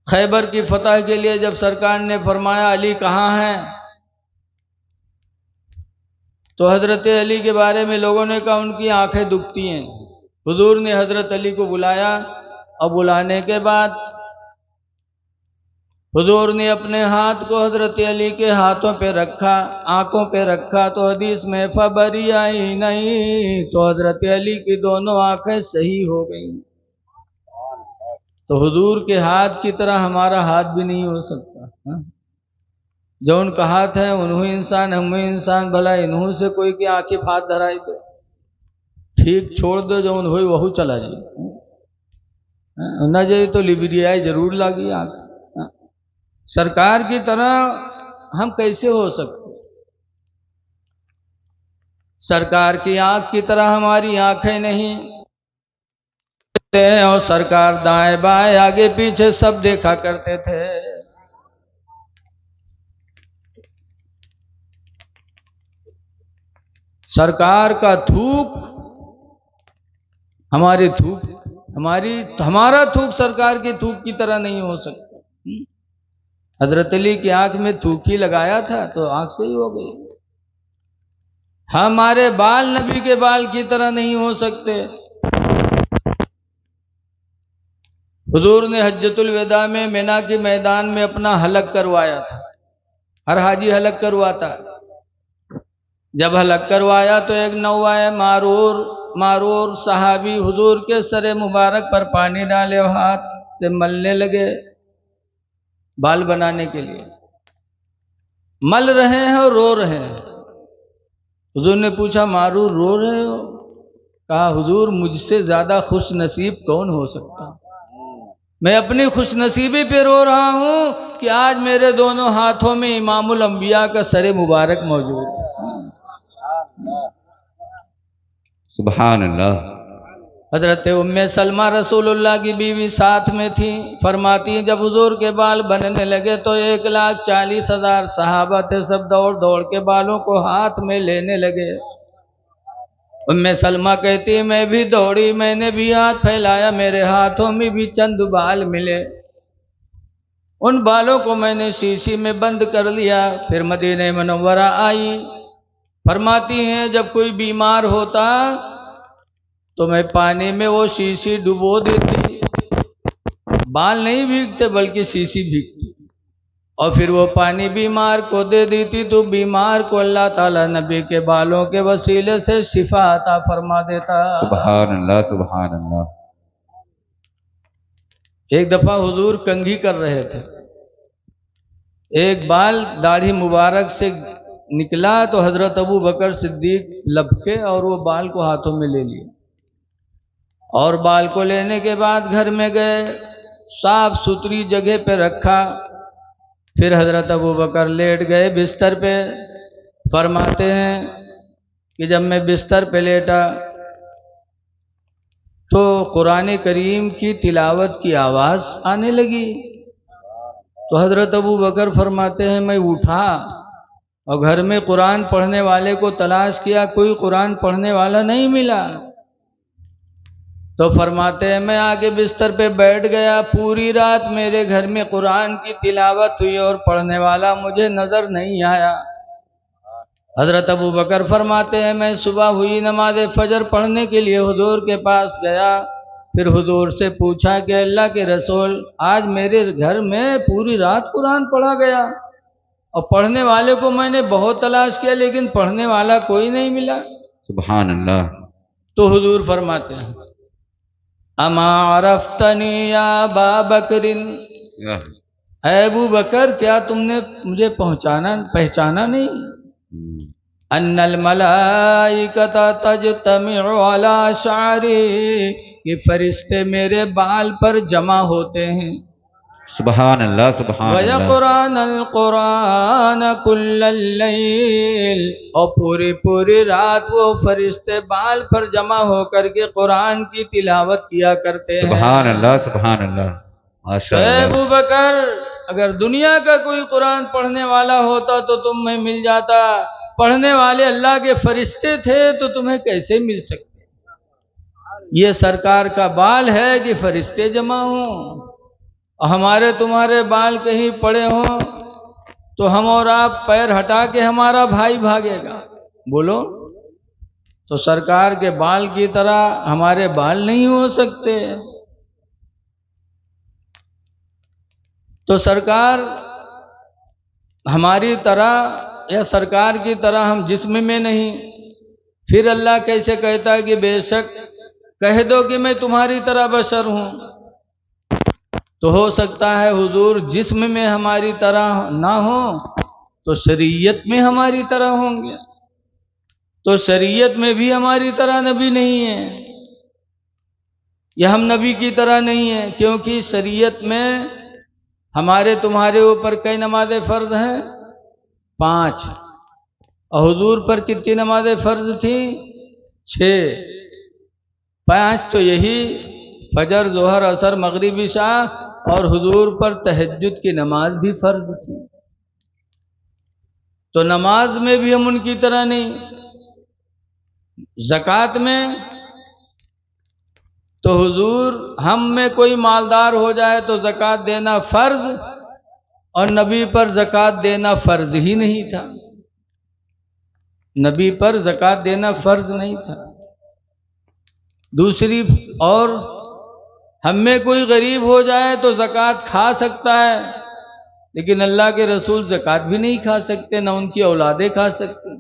خیبر کی فتح کے لیے جب سرکار نے فرمایا علی کہاں ہیں، تو حضرت علی کے بارے میں لوگوں نے کہا ان کی آنکھیں دکھتی ہیں۔ حضور نے حضرت علی کو بلایا اور بلانے کے بعد حضور نے اپنے ہاتھ کو حضرت علی کے ہاتھوں پہ رکھا، آنکھوں پہ رکھا، تو حدیث میں فبری آئی نہیں، تو حضرت علی کی دونوں آنکھیں صحیح ہو گئیں۔ تو حضور کے ہاتھ کی طرح ہمارا ہاتھ بھی نہیں ہو سکتا۔ جو ان کا ہاتھ ہے انہوں انسان، ہم انسان، بھلا انہوں سے کوئی کی آنکھیں ہاتھ دھرائی دے، ٹھیک چھوڑ دو جو ہوئی وہو چلا جائے نہ جائے تو لبریائی ضرور لگی آنکھ۔ سرکار کی طرح ہم کیسے ہو سکتے؟ سرکار کی آنکھ کی طرح ہماری آنکھیں نہیں، اور سرکار دائیں بائیں آگے پیچھے سب دیکھا کرتے تھے۔ سرکار کا تھوک ہمارا تھوک سرکار کے تھوک کی طرح نہیں ہو سکتا۔ حضرت علی کی آنکھ میں تھوک ہی لگایا تھا تو آنکھ سے ہی ہو گئی۔ ہمارے بال نبی کے بال کی طرح نہیں ہو سکتے۔ حضور نے حجۃ الوداع میں مینا کے میدان میں اپنا حلق کروایا تھا، ہر حاجی حلق کرواتا۔ جب حلق کروایا تو ایک نوائے معرور صحابی حضور کے سر مبارک پر پانی ڈالے اور ہاتھ سے ملنے لگے بال بنانے کے لیے۔ مل رہے ہیں اور رو رہے ہیں۔ حضور نے پوچھا معرور رو رہے ہو؟ کہا حضور مجھ سے زیادہ خوش نصیب کون ہو سکتا؟ میں اپنی خوش نصیبی پہ رو رہا ہوں کہ آج میرے دونوں ہاتھوں میں امام الانبیاء کا سر مبارک موجود ہے۔ سبحان اللہ۔ حضرت ام سلمہ رسول اللہ کی بیوی ساتھ میں تھی، فرماتی ہیں جب حضور کے بال بننے لگے تو 1,40,000 صحابہ تھے، سب دوڑ دوڑ کے بالوں کو ہاتھ میں لینے لگے۔ ام سلمہ کہتی ہے میں بھی دوڑی، میں نے بھی ہاتھ پھیلایا، میرے ہاتھوں میں بھی چند بال ملے، ان بالوں کو میں نے شیشی میں بند کر لیا۔ پھر مدینہ منورہ آئی، فرماتی ہیں جب کوئی بیمار ہوتا تو میں پانی میں وہ شیشی ڈبو دیتی، بال نہیں بھیگتے بلکہ شیشی بھیگتی، اور پھر وہ پانی بیمار کو دے دیتی تو بیمار کو اللہ تعالیٰ نبی کے بالوں کے وسیلے سے شفا عطا فرما دیتا۔ سبحان اللہ سبحان اللہ۔ ایک دفعہ حضور کنگھی کر رہے تھے، ایک بال داڑھی مبارک سے نکلا تو حضرت ابو بکر صدیق لپکے اور وہ بال کو ہاتھوں میں لے لیے، اور بال کو لینے کے بعد گھر میں گئے، صاف ستھری جگہ پہ رکھا۔ پھر حضرت ابو بکر لیٹ گئے بستر پہ۔ فرماتے ہیں کہ جب میں بستر پہ لیٹا تو قرآن کریم کی تلاوت کی آواز آنے لگی، تو حضرت ابو بکر فرماتے ہیں میں اٹھا اور گھر میں قرآن پڑھنے والے کو تلاش کیا، کوئی قرآن پڑھنے والا نہیں ملا، تو فرماتے ہیں میں آگے بستر پہ بیٹھ گیا، پوری رات میرے گھر میں قرآن کی تلاوت ہوئی اور پڑھنے والا مجھے نظر نہیں آیا۔ حضرت ابو بکر فرماتے ہیں میں صبح ہوئی نماز فجر پڑھنے کے لیے حضور کے پاس گیا، پھر حضور سے پوچھا کہ اللہ کے رسول آج میرے گھر میں پوری رات قرآن پڑھا گیا اور پڑھنے والے کو میں نے بہت تلاش کیا لیکن پڑھنے والا کوئی نہیں ملا۔ سبحان اللہ۔ تو حضور فرماتے ہیں اما عرفتنی یا ابا بکر، اے ابو بکر کیا تم نے مجھے پہچانا نہیں؟ ان الملائکۃ تجتمع علی شعری، کہ فرشتے میرے بال پر جمع ہوتے ہیں۔ سبحان اللہ سبحان اللہ۔ وَيَقْرَأْنَ الْقُرْآنَ كُلَّ اللَّيْلِ، اور پوری رات وہ فرشتے بال پر جمع ہو کر کے قرآن کی تلاوت کیا کرتے ہیں۔ سبحان اللہ سبحان اللہ ماشاء اے اللہ۔ ابو بکر اگر دنیا کا کوئی قرآن پڑھنے والا ہوتا تو تم میں مل جاتا، پڑھنے والے اللہ کے فرشتے تھے تو تمہیں کیسے مل سکتے؟ یہ سرکار کا بال ہے کہ فرشتے جمع ہوں؟ اور ہمارے تمہارے بال کہیں پڑے ہوں تو ہم اور آپ پیر ہٹا کے ہمارا بھائی بھاگے گا، بولو؟ تو سرکار کے بال کی طرح ہمارے بال نہیں ہو سکتے۔ تو سرکار ہماری طرح یا سرکار کی طرح ہم جسم میں نہیں، پھر اللہ کیسے کہتا ہے کہ بے شک کہہ دو کہ میں تمہاری طرح بشر ہوں؟ تو ہو سکتا ہے حضور جسم میں ہماری طرح نہ ہوں تو شریعت میں ہماری طرح ہوں گے، تو شریعت میں بھی ہماری طرح نبی نہیں ہے، یا ہم نبی کی طرح نہیں ہیں، کیونکہ شریعت میں ہمارے تمہارے اوپر کئی نمازیں فرض ہیں؟ 5۔ اور حضور پر کتنی نمازیں فرض تھیں؟ 6۔ 5 تو یہی فجر، ظہر، عصر، مغرب، عشاء، اور حضور پر تہجد کی نماز بھی فرض تھی۔ تو نماز میں بھی ہم ان کی طرح نہیں۔ زکوٰۃ میں تو حضور ہم میں کوئی مالدار ہو جائے تو زکوٰۃ دینا فرض، اور نبی پر زکوٰۃ دینا فرض ہی نہیں تھا، نبی پر زکوٰۃ دینا فرض نہیں تھا۔ دوسری، اور ہم میں کوئی غریب ہو جائے تو زکوٰۃ کھا سکتا ہے، لیکن اللہ کے رسول زکوٰۃ بھی نہیں کھا سکتے، نہ ان کی اولادیں کھا سکتے۔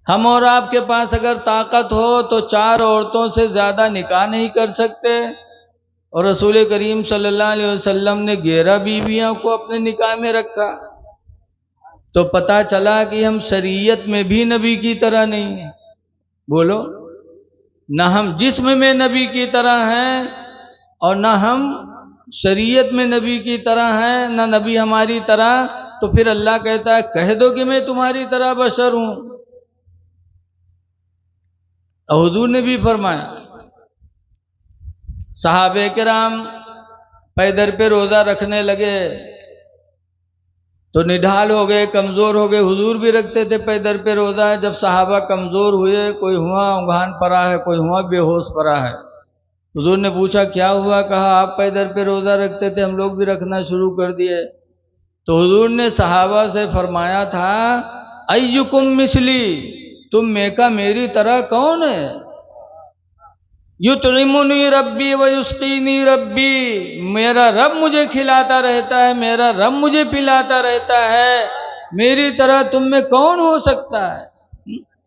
ہم اور آپ کے پاس اگر طاقت ہو تو 4 عورتوں سے زیادہ نکاح نہیں کر سکتے، اور رسول کریم صلی اللہ علیہ وسلم نے 11 بیویوں کو اپنے نکاح میں رکھا، تو پتہ چلا کہ ہم شریعت میں بھی نبی کی طرح نہیں ہیں، بولو؟ نہ ہم جسم میں نبی کی طرح ہیں، اور نہ ہم شریعت میں نبی کی طرح ہیں، نہ نبی ہماری طرح۔ تو پھر اللہ کہتا ہے کہہ دو کہ میں تمہاری طرح بشر ہوں۔ اور حضور نے بھی فرمایا، صحابہ کرام پیدر پہ روزہ رکھنے لگے تو نڈھال ہو گئے، کمزور ہو گئے۔ حضور بھی رکھتے تھے پیدر پہ روزہ، جب صحابہ کمزور ہوئے، کوئی ہوا اونگھان پڑا ہے، کوئی ہوا بے ہوش پڑا ہے، حضور نے پوچھا کیا ہوا؟ کہا آپ پیدر پہ روزہ رکھتے تھے، ہم لوگ بھی رکھنا شروع کر دیے۔ تو حضور نے صحابہ سے فرمایا تھا ایکم مثلی، تم میں کا میری طرح کون ہے؟ یطعمنی ربی ویسقینی ربی، میرا رب مجھے کھلاتا رہتا ہے، میرا رب مجھے پلاتا رہتا ہے، میری طرح تم میں کون ہو سکتا ہے؟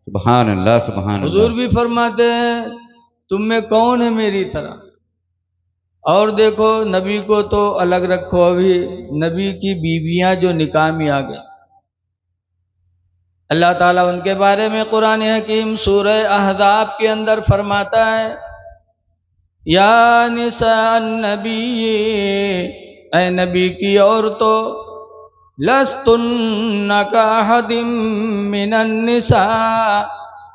سبحان اللہ، سبحان اللہ۔ حضور بھی فرماتے ہیں تم میں کون ہے میری طرح؟ اور دیکھو نبی کو تو الگ رکھو، ابھی نبی کی بیویاں جو نکاح میں آ گئیں، اللہ تعالیٰ ان کے بارے میں قرآن حکیم سورہ احزاب کے اندر فرماتا ہے یا نساء النبی، اے نبی کی عورتوں، لستن کاحد من النساء،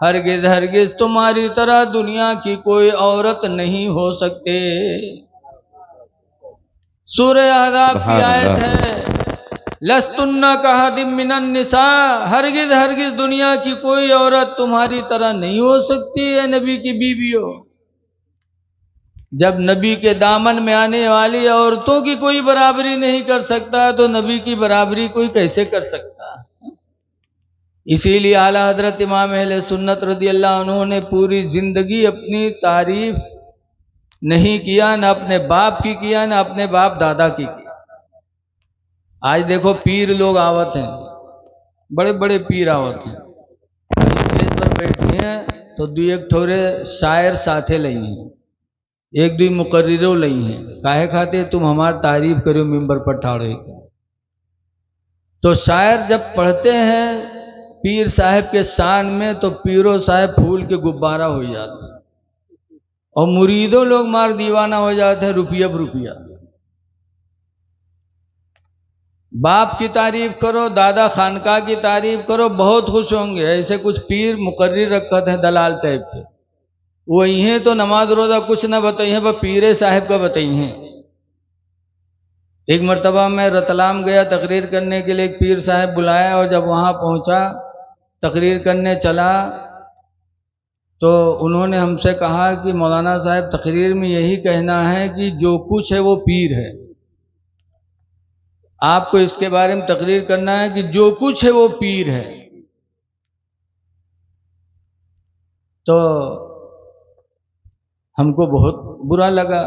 ہرگز ہرگز تمہاری طرح دنیا کی کوئی عورت نہیں ہو سکتے۔ سورہ احزاب کی آیت ہے لستن کاحد من النساء، ہرگز ہرگز دنیا کی کوئی عورت تمہاری طرح نہیں ہو سکتی ہے نبی کی بیویوں۔ جب نبی کے دامن میں آنے والی عورتوں کی کوئی برابری نہیں کر سکتا تو نبی کی برابری کوئی کیسے کر سکتا؟ اسی لیے اعلیٰ حضرت امام اہل سنت رضی اللہ عنہ نے پوری زندگی اپنی تعریف نہیں کیا، نہ اپنے باپ کی کیا، نہ اپنے باپ دادا کی کیا۔ آج دیکھو پیر لوگ آوت ہیں، بڑے بڑے پیر آوت ہیں، اسٹیج پر بیٹھے ہیں تو دو ایک تھوڑے شاعر ساتھے لئی ہیں، ایک دوی مقرروں لئی ہیں، کاہے کھاتے تم ہمار تعریف کرو ممبر پر ٹھاڑے۔ تو شاعر جب پڑھتے ہیں پیر صاحب کے شان میں تو پیرو صاحب پھول کے غبارہ ہو جاتے ہیں، اور مریدوں لوگ مار دیوانہ ہو جاتے ہیں، روپیہ بروپیہ۔ باپ کی تعریف کرو، دادا خانقاہ کی تعریف کرو، بہت خوش ہوں گے۔ ایسے کچھ پیر مقرر رکھتے ہیں دلال ٹائپ پہ، وہ ہیں تو نماز روزہ کچھ نہ بتائی ہیں، بس پیر صاحب کا بتائی ہیں۔ ایک مرتبہ میں رتلام گیا تقریر کرنے کے لیے، ایک پیر صاحب بلایا، اور جب وہاں پہنچا تقریر کرنے چلا تو انہوں نے ہم سے کہا کہ مولانا صاحب تقریر میں یہی کہنا ہے کہ جو کچھ ہے وہ پیر ہے، آپ کو اس کے بارے میں تقریر کرنا ہے کہ جو کچھ ہے وہ پیر ہے۔ تو ہم کو بہت برا لگا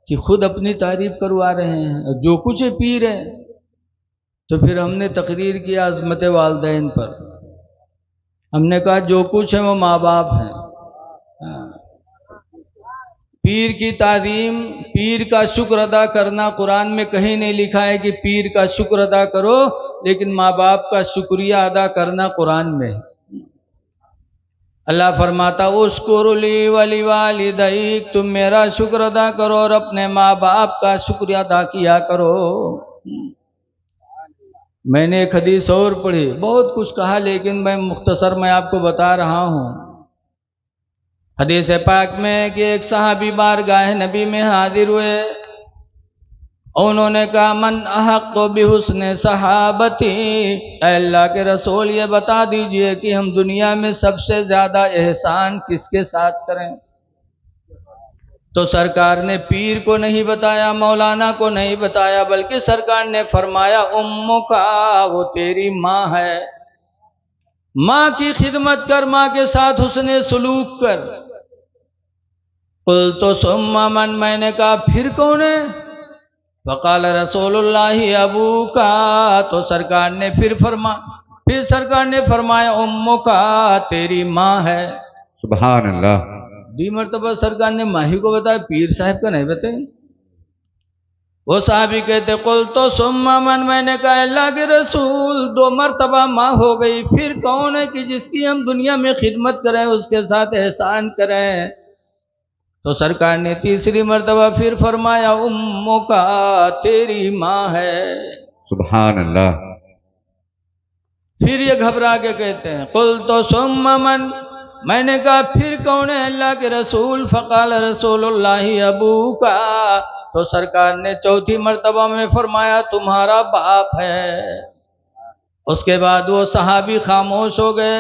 کہ خود اپنی تعریف کروا رہے ہیں، جو کچھ ہے پیر ہے۔ تو پھر ہم نے تقریر کیا عظمت والدین پر، ہم نے کہا جو کچھ ہے وہ ماں باپ ہیں۔ پیر کی تعظیم، پیر کا شکر ادا کرنا قرآن میں کہیں نہیں لکھا ہے کہ پیر کا شکر ادا کرو، لیکن ماں باپ کا شکریہ ادا کرنا قرآن میں ہے۔ اللہ فرماتا اُشْکُرْ لِی وَلِوَالِدَیْک، تم میرا شکر ادا کرو اور اپنے ماں باپ کا شکریہ ادا کیا کرو۔ میں نے ایک حدیث اور پڑھی، بہت کچھ کہا لیکن میں مختصر میں آپ کو بتا رہا ہوں۔ حدیث پاک میں کہ ایک صحابی بارگاہ نبی میں حاضر ہوئے، انہوں نے کہا من احق بحسن صحابتی، اے اللہ کے رسول یہ بتا دیجئے کہ ہم دنیا میں سب سے زیادہ احسان کس کے ساتھ کریں؟ تو سرکار نے پیر کو نہیں بتایا، مولانا کو نہیں بتایا، بلکہ سرکار نے فرمایا امک کا، وہ تیری ماں ہے، ماں کی خدمت کر، ماں کے ساتھ حسن سلوک کر۔ قلت ثم من، میں نے کہا پھر کون ہے؟ فقال رسول اللہ ابو کا، تو سرکار نے پھر سرکار نے فرمایا امک کا، تیری ماں ہے۔ سبحان اللہ۔ دی مرتبہ سرکار نے ماہی کو بتایا، پیر صاحب کا نہیں بتائیں۔ وہ صحابی کہتے قلت ثم من، میں نے کہا اللہ کے رسول 2 مرتبہ ماں ہو گئی، پھر کون ہے کہ جس کی ہم دنیا میں خدمت کریں، اس کے ساتھ احسان کریں؟ تو سرکار نے تیسری مرتبہ پھر فرمایا امک کا، تیری ماں ہے۔ سبحان اللہ۔ پھر یہ گھبرا کے کہتے ہیں قلت ثم من، میں نے کہا پھر کون ہے اللہ کے رسول؟ فقال رسول اللہ ابو کا، تو سرکار نے چوتھی مرتبہ میں فرمایا تمہارا باپ ہے۔ اس کے بعد وہ صحابی خاموش ہو گئے،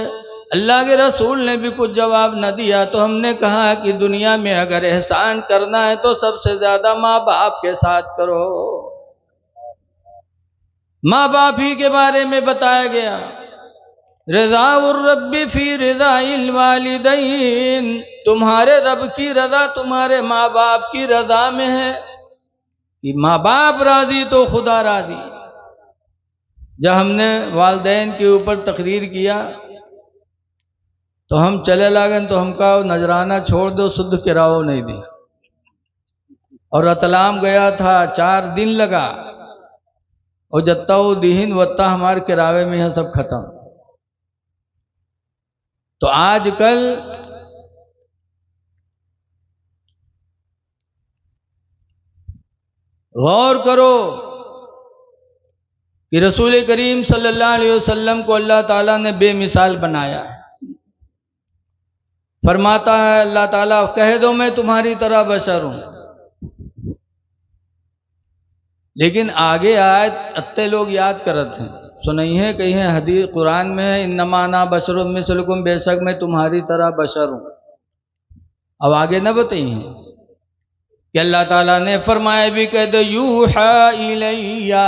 اللہ کے رسول نے بھی کچھ جواب نہ دیا۔ تو ہم نے کہا کہ دنیا میں اگر احسان کرنا ہے تو سب سے زیادہ ماں باپ کے ساتھ کرو۔ ماں باپ ہی کے بارے میں بتایا گیا، رضا الرب فی رضا الوالدین، تمہارے رب کی رضا تمہارے ماں باپ کی رضا میں ہے، کہ ماں باپ راضی تو خدا راضی۔ جب ہم نے والدین کے اوپر تقریر کیا تو ہم چلے لاگن، تو ہم کہا نذرانہ چھوڑ دو، سدھ کراؤ نہیں دی، اور رتلام گیا تھا 4 دن لگا، اور جتا وہ دہن وتا ہمارے کراوے میں ہے سب ختم۔ تو آج کل غور کرو کہ رسول کریم صلی اللہ علیہ وسلم کو اللہ تعالیٰ نے بے مثال بنایا ہے۔ فرماتا ہے اللہ تعالیٰ کہہ دو میں تمہاری طرح بشر ہوں، لیکن آگے آیت اتے لوگ یاد کرتے ہیں، سنئی ہے کہیں ہے حدیث قرآن میں ہے انما انا بشر مثلکم، بے شک میں تمہاری طرح بشر ہوں۔ اب آگے نہ بتائیے کہ اللہ تعالیٰ نے فرمایا بھی کہہ دو یوحی الیہ،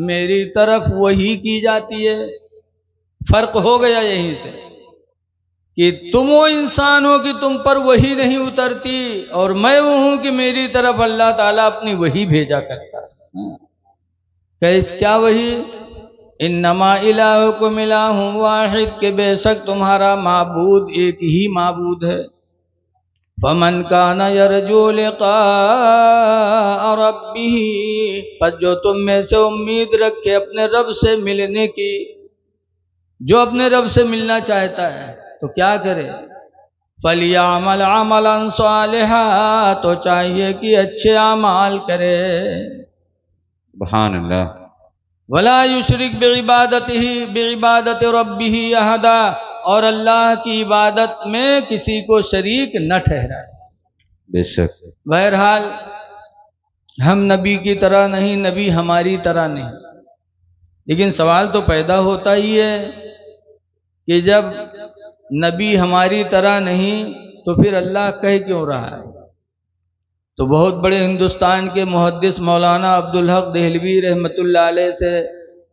میری طرف وحی کی جاتی ہے۔ فرق ہو گیا یہیں سے کہ تم وہ انسان ہو کہ تم پر وحی نہیں اترتی، اور میں وہ ہوں کہ میری طرف اللہ تعالیٰ اپنی وحی بھیجا کرتا ہے۔ کیا وحی؟ انما الہکم الہ واحد، کہ بے شک تمہارا معبود ایک ہی معبود ہے۔ فمن کان یرجو لقاء ربہ، پس جو تم میں سے امید رکھے اپنے رب سے ملنے کی، جو اپنے رب سے ملنا چاہتا ہے تو کیا کرے؟ فَلْيَعْمَلْ عَمَلًا صَالِحًا، تو چاہیے کہ اچھے اعمال کرے۔ سبحان اللہ۔ وَلَا يُشْرِكْ بِعِبَادَةِ رَبِّهِ أَحَدًا، اور اللہ کی عبادت میں کسی کو شریک نہ ٹھہرائے۔ بے شک۔ بہرحال ہم نبی کی طرح نہیں، نبی ہماری طرح نہیں، لیکن سوال تو پیدا ہوتا ہی ہے کہ جب نبی ہماری طرح نہیں تو پھر اللہ کہہ کیوں رہا ہے؟ تو بہت بڑے ہندوستان کے محدث مولانا عبدالحق دہلوی رحمۃ اللہ علیہ سے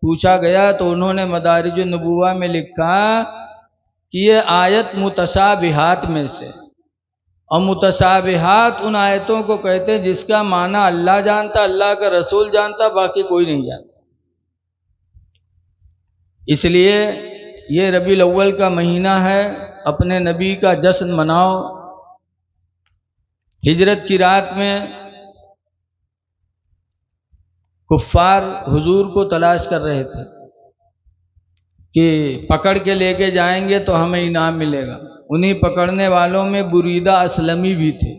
پوچھا گیا تو انہوں نے مدارج النبوہ میں لکھا کہ یہ آیت متشابہات میں سے، اور متشابہات ان آیتوں کو کہتے ہیں جس کا معنی اللہ جانتا، اللہ کا رسول جانتا، باقی کوئی نہیں جانتا۔ اس لیے یہ ربیع الاول کا مہینہ ہے، اپنے نبی کا جشن مناؤ۔ ہجرت کی رات میں کفار حضور کو تلاش کر رہے تھے کہ پکڑ کے لے کے جائیں گے تو ہمیں انعام ملے گا۔ انہی پکڑنے والوں میں بریدہ اسلمی بھی تھے،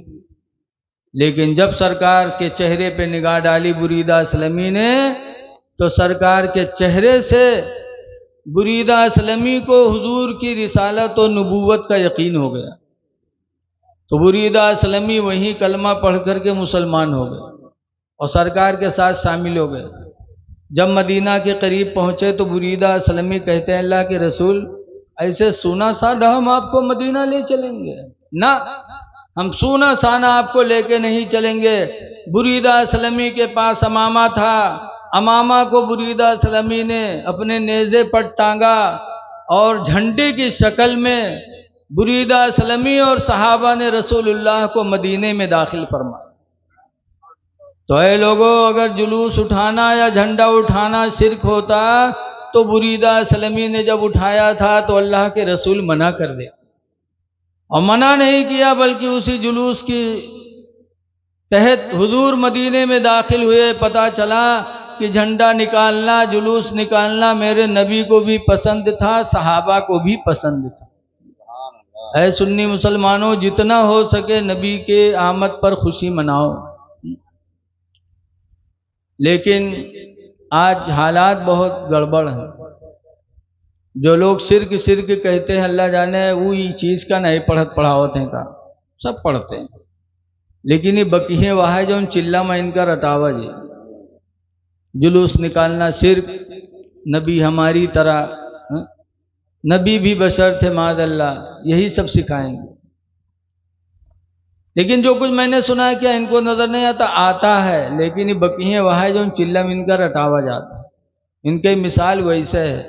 لیکن جب سرکار کے چہرے پہ نگاہ ڈالی بریدہ اسلمی نے تو سرکار کے چہرے سے بریدہ اسلمی کو حضور کی رسالت و نبوت کا یقین ہو گیا، تو بریدہ اسلمی وہیں کلمہ پڑھ کر کے مسلمان ہو گئے اور سرکار کے ساتھ شامل ہو گئے۔ جب مدینہ کے قریب پہنچے تو بریدہ اسلمی کہتے ہیں اللہ کے رسول ایسے سونا سانا ہم آپ کو مدینہ لے چلیں گے؟ نہ، ہم سونا سانا آپ کو لے کے نہیں چلیں گے۔ بریدہ اسلمی کے پاس امامہ تھا، امامہ کو بریدہ اسلمی نے اپنے نیزے پر ٹانگا اور جھنڈے کی شکل میں بریدہ اسلمی اور صحابہ نے رسول اللہ کو مدینے میں داخل فرمایا۔ تو اے لوگوں، اگر جلوس اٹھانا یا جھنڈا اٹھانا شرک ہوتا تو بریدہ اسلمی نے جب اٹھایا تھا تو اللہ کے رسول منع کر دے، اور منع نہیں کیا بلکہ اسی جلوس کی تحت حضور مدینے میں داخل ہوئے۔ پتہ چلا کہ جھنڈا نکالنا، جلوس نکالنا میرے نبی کو بھی پسند تھا، صحابہ کو بھی پسند تھا۔ اے سنی مسلمانوں، جتنا ہو سکے نبی کے آمد پر خوشی مناؤ۔ لیکن آج حالات بہت گڑبڑ ہیں۔ جو لوگ شرک کہتے ہیں اللہ جانے وہی چیز کا نہیں پڑھت پڑھاوت ہیں کا سب پڑھتے ہیں، لیکن یہ بقیہ واہ جو چلہ میں ان کا رٹاوا جی جلوس نکالنا شرک، نبی ہماری طرح، نبی بھی بشر تھے معاذ اللہ، یہی سب سکھائیں گے۔ لیکن جو کچھ میں نے سنا ہے کیا ان کو نظر نہیں آتا؟ آتا ہے، لیکن یہ بقیہ واہ جو چلہ میں ان کا رٹاوا جاتا ہے۔ ان کی مثال ویسے ہے